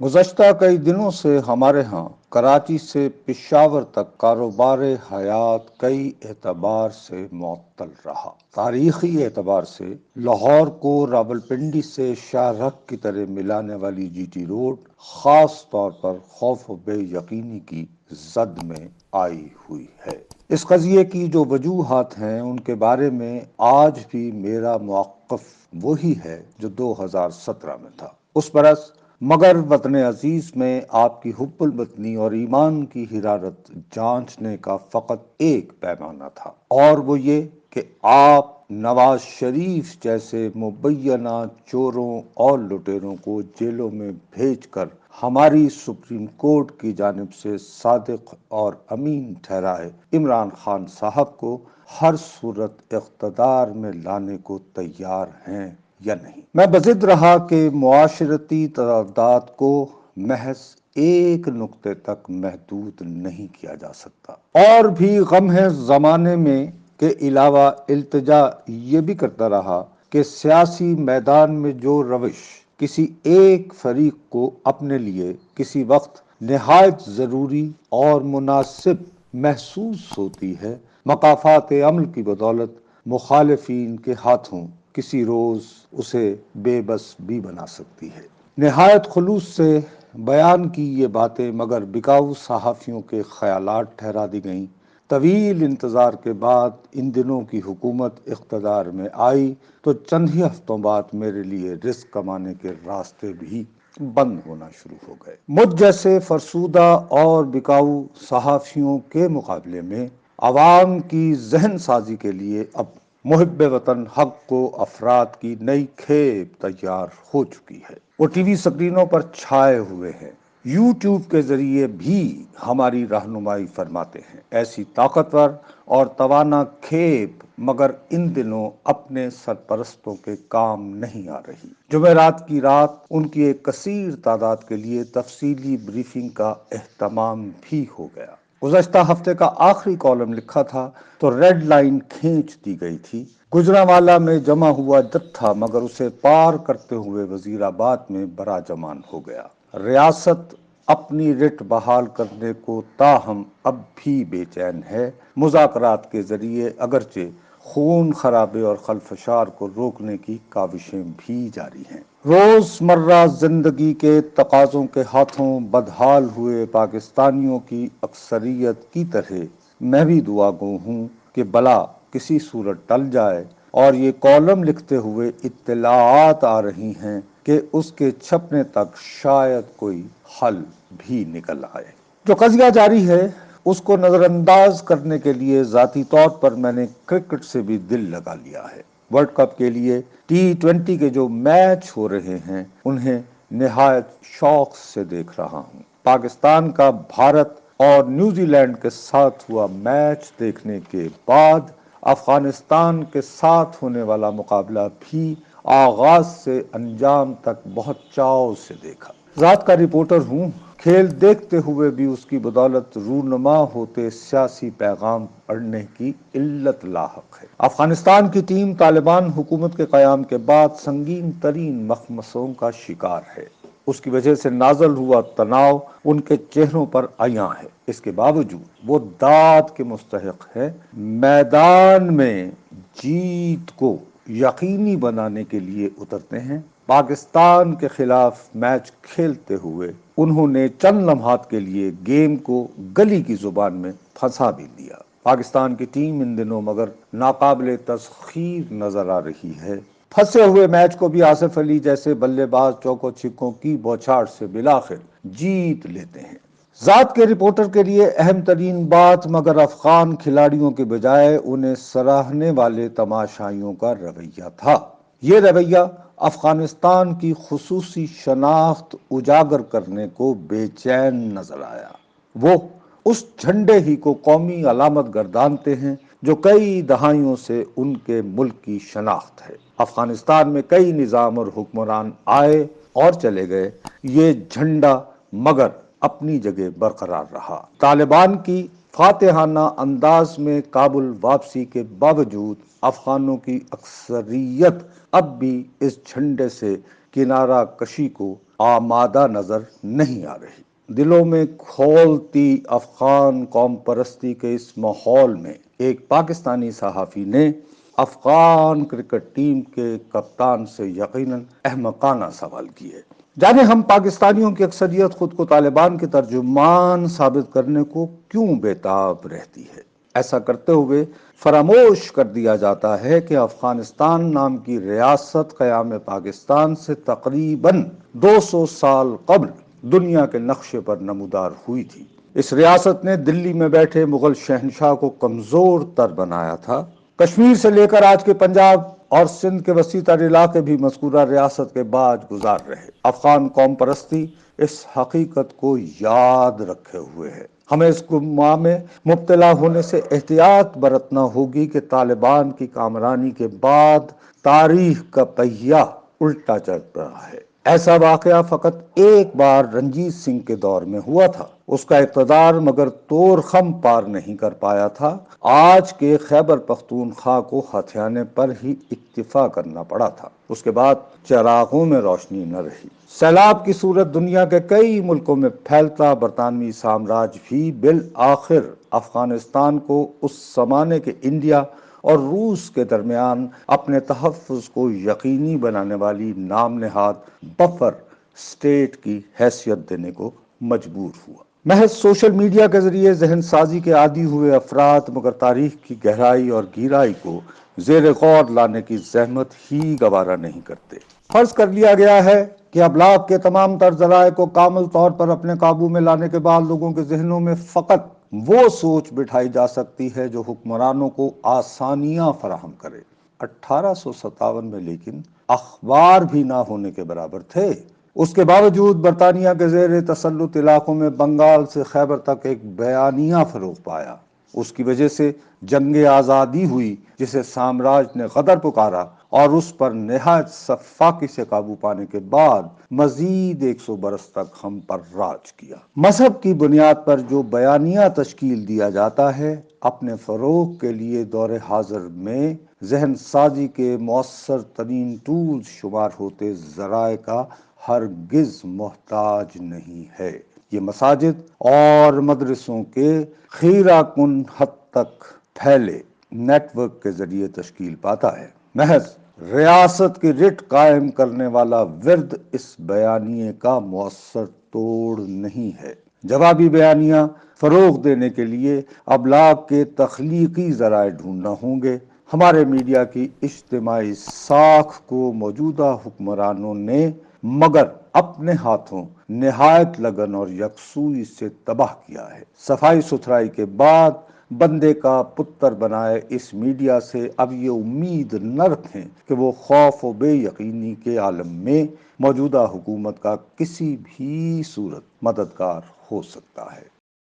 گزشتہ کئی دنوں سے ہمارے ہاں کراچی سے پشاور تک کاروبار حیات کئی اعتبار سے معطل رہا۔ تاریخی اعتبار سے لاہور کو راولپنڈی سے شاہ رخ کی طرح ملانے والی جی ٹی روڈ خاص طور پر خوف و بے یقینی کی زد میں آئی ہوئی ہے۔ اس قضیے کی جو وجوہات ہیں ان کے بارے میں آج بھی میرا موقف وہی ہے جو 2017 میں تھا۔ اس برس مگر وطن عزیز میں آپ کی حب الوطنی اور ایمان کی حرارت جانچنے کا فقط ایک پیمانہ تھا، اور وہ یہ کہ آپ نواز شریف جیسے مبینہ چوروں اور لٹیروں کو جیلوں میں بھیج کر ہماری سپریم کورٹ کی جانب سے صادق اور امین ٹھہرائے عمران خان صاحب کو ہر صورت اقتدار میں لانے کو تیار ہیں یا نہیں۔ میں بضد رہا کہ معاشرتی تضادات کو محض ایک نقطے تک محدود نہیں کیا جا سکتا، اور بھی غم ہے زمانے میں کے علاوہ التجا یہ بھی کرتا رہا کہ سیاسی میدان میں جو روش کسی ایک فریق کو اپنے لیے کسی وقت نہایت ضروری اور مناسب محسوس ہوتی ہے، مقافات عمل کی بدولت مخالفین کے ہاتھوں کسی روز اسے بے بس بھی بنا سکتی ہے۔ نہایت خلوص سے بیان کی یہ باتیں مگر بکاؤ صحافیوں کے خیالات ٹھہرا دی گئیں۔ طویل انتظار کے بعد ان دنوں کی حکومت اقتدار میں آئی تو چند ہی ہفتوں بعد میرے لیے رزق کمانے کے راستے بھی بند ہونا شروع ہو گئے۔ مجھ جیسے فرسودہ اور بکاؤ صحافیوں کے مقابلے میں عوام کی ذہن سازی کے لیے اب محب وطن حق کو افراد کی نئی کھیپ تیار ہو چکی ہے۔ وہ ٹی وی سکرینوں پر چھائے ہوئے ہیں، یوٹیوب کے ذریعے بھی ہماری رہنمائی فرماتے ہیں۔ ایسی طاقتور اور توانا کھیپ مگر ان دنوں اپنے سرپرستوں کے کام نہیں آ رہی۔ جمعرات کی رات ان کی ایک کثیر تعداد کے لیے تفصیلی بریفنگ کا اہتمام بھی ہو گیا۔ گزشتہ ہفتے کا آخری کالم لکھا تھا تو ریڈ لائن کھینچ دی گئی تھی۔ گجرانوالہ میں جمع ہوا جتھا مگر اسے پار کرتے ہوئے وزیر آباد میں براجمان ہو گیا۔ ریاست اپنی رٹ بحال کرنے کو تاہم اب بھی بے چین ہے۔ مذاکرات کے ذریعے اگرچہ خون خرابے اور خلفشار کو روکنے کی کاوشیں بھی جاری ہیں۔ روزمرہ زندگی کے تقاضوں کے ہاتھوں بدحال ہوئے پاکستانیوں کی اکثریت کی طرح میں بھی دعا گو ہوں کہ بلا کسی صورت ٹل جائے، اور یہ کالم لکھتے ہوئے اطلاعات آ رہی ہیں کہ اس کے چھپنے تک شاید کوئی حل بھی نکل آئے۔ جو قضیہ جاری ہے اس کو نظر انداز کرنے کے لیے ذاتی طور پر میں نے کرکٹ سے بھی دل لگا لیا ہے۔ ورلڈ کپ کے لیے T20 کے جو میچ ہو رہے ہیں انہیں نہایت شوق سے دیکھ رہا ہوں۔ پاکستان کا بھارت اور نیوزی لینڈ کے ساتھ ہوا میچ دیکھنے کے بعد افغانستان کے ساتھ ہونے والا مقابلہ بھی آغاز سے انجام تک بہت چاؤ سے دیکھا۔ ذات کا رپورٹر ہوں، کھیل دیکھتے ہوئے بھی اس کی بدولت رونما ہوتے سیاسی پیغام پڑھنے کی علت لاحق ہے۔ افغانستان کی ٹیم طالبان حکومت کے قیام کے بعد سنگین ترین مخمصوں کا شکار ہے۔ اس کی وجہ سے نازل ہوا تناؤ ان کے چہروں پر عیاں ہے۔ اس کے باوجود وہ داد کے مستحق ہے۔ میدان میں جیت کو یقینی بنانے کے لیے اترتے ہیں۔ پاکستان کے خلاف میچ کھیلتے ہوئے انہوں نے چند لمحات کے لیے گیم کو گلی کی زبان میں پھنسا بھی دیا۔ پاکستان کی ٹیم ان دنوں مگر ناقابل تسخیر نظر آ رہی ہے۔ پھنسے ہوئے میچ کو بھی آصف علی جیسے بلے باز چوکوں چھکوں کی بوچھاڑ سے بالآخر جیت لیتے ہیں۔ ذات کے رپورٹر کے لیے اہم ترین بات مگر افغان کھلاڑیوں کے بجائے انہیں سراہنے والے تماشائیوں کا رویہ تھا۔ یہ رویہ افغانستان کی خصوصی شناخت اجاگر کرنے کو بے چین نظر آیا۔ وہ اس جھنڈے ہی کو قومی علامت گردانتے ہیں جو کئی دہائیوں سے ان کے ملک کی شناخت ہے۔ افغانستان میں کئی نظام اور حکمران آئے اور چلے گئے، یہ جھنڈا مگر اپنی جگہ برقرار رہا۔ طالبان کی فاتحانہ انداز میں کابل واپسی کے باوجود افغانوں کی اکثریت اب بھی اس جھنڈے سے کنارہ کشی کو آمادہ نظر نہیں آ رہی۔ دلوں میں کھولتی افغان قوم پرستی کے اس ماحول میں ایک پاکستانی صحافی نے افغان کرکٹ ٹیم کے کپتان سے یقیناً احمقانہ سوال کیے۔ جانے ہم پاکستانیوں کی اکثریت خود کو طالبان کے ترجمان ثابت کرنے کو کیوں بےتاب رہتی ہے؟ ایسا کرتے ہوئے فراموش کر دیا جاتا ہے کہ افغانستان نام کی ریاست قیام پاکستان سے تقریباً 200 سال قبل دنیا کے نقشے پر نمودار ہوئی تھی۔ اس ریاست نے دلی میں بیٹھے مغل شہنشاہ کو کمزور تر بنایا تھا۔ کشمیر سے لے کر آج کے پنجاب اور سندھ کے وسیع تر علاقے بھی مذکورہ ریاست کے باج گزار رہے۔ افغان قوم پرستی اس حقیقت کو یاد رکھے ہوئے ہے۔ ہمیں اس گماں میں مبتلا ہونے سے احتیاط برتنا ہوگی کہ طالبان کی کامرانی کے بعد تاریخ کا پہیہ الٹا چل رہا ہے۔ ایسا واقعہ فقط ایک بار رنجیت سنگھ کے دور میں ہوا تھا۔ اس کا اقتدار مگر طور خم پار نہیں کر پایا تھا۔ آج کے خیبر پختونخوا کو ہتھیانے پر ہی اکتفا کرنا پڑا تھا۔ اس کے بعد چراغوں میں روشنی نہ رہی۔ سیلاب کی صورت دنیا کے کئی ملکوں میں پھیلتا برطانوی سامراج بھی بالآخر افغانستان کو اس زمانے کے انڈیا اور روس کے درمیان اپنے تحفظ کو یقینی بنانے والی نام نہاد بفر اسٹیٹ کی حیثیت دینے کو مجبور ہوا۔ محض سوشل میڈیا کے ذریعے ذہن سازی کے عادی ہوئے افراد مگر تاریخ کی گہرائی اور گہرائی کو زیر غور لانے کی زحمت ہی گوارا نہیں کرتے۔ فرض کر لیا گیا ہے کہ ابلاغ کے تمام تر ذرائع کو کامل طور پر اپنے قابو میں لانے کے بعد لوگوں کے ذہنوں میں فقط وہ سوچ بٹھائی جا سکتی ہے جو حکمرانوں کو آسانیاں فراہم کرے۔ 1857 میں لیکن اخبار بھی نہ ہونے کے برابر تھے۔ اس کے باوجود برطانیہ کے زیر تسلط علاقوں میں بنگال سے خیبر تک ایک بیانیہ فروغ پایا۔ اس کی وجہ سے جنگ آزادی ہوئی جسے سامراج نے غدر پکارا اور اس پر نہایت سفاکی سے قابو پانے کے بعد مزید 100 برس تک ہم پر راج کیا۔ مذہب کی بنیاد پر جو بیانیہ تشکیل دیا جاتا ہے اپنے فروغ کے لیے دور حاضر میں ذہن سازی کے مؤثر ترین ٹولز شمار ہوتے ذرائع کا ہرگز محتاج نہیں ہے۔ یہ مساجد اور مدرسوں کے خیرہ کن حد تک پھیلے نیٹ ورک کے ذریعے تشکیل پاتا ہے۔ محض ریاست کی رٹ قائم کرنے والا ورد اس بیانیے کا مؤثر توڑ نہیں ہے۔ جوابی بیانیہ فروغ دینے کے لیے ابلاغ کے تخلیقی ذرائع ڈھونڈنا ہوں گے۔ ہمارے میڈیا کی اجتماعی ساکھ کو موجودہ حکمرانوں نے مگر اپنے ہاتھوں نہایت لگن اور یکسوئی سے تباہ کیا ہے۔ صفائی ستھرائی کے بعد بندے کا پتر بنائے اس میڈیا سے اب یہ امید نہ رکھیں کہ وہ خوف و بے یقینی کے عالم میں موجودہ حکومت کا کسی بھی صورت مددگار ہو سکتا ہے۔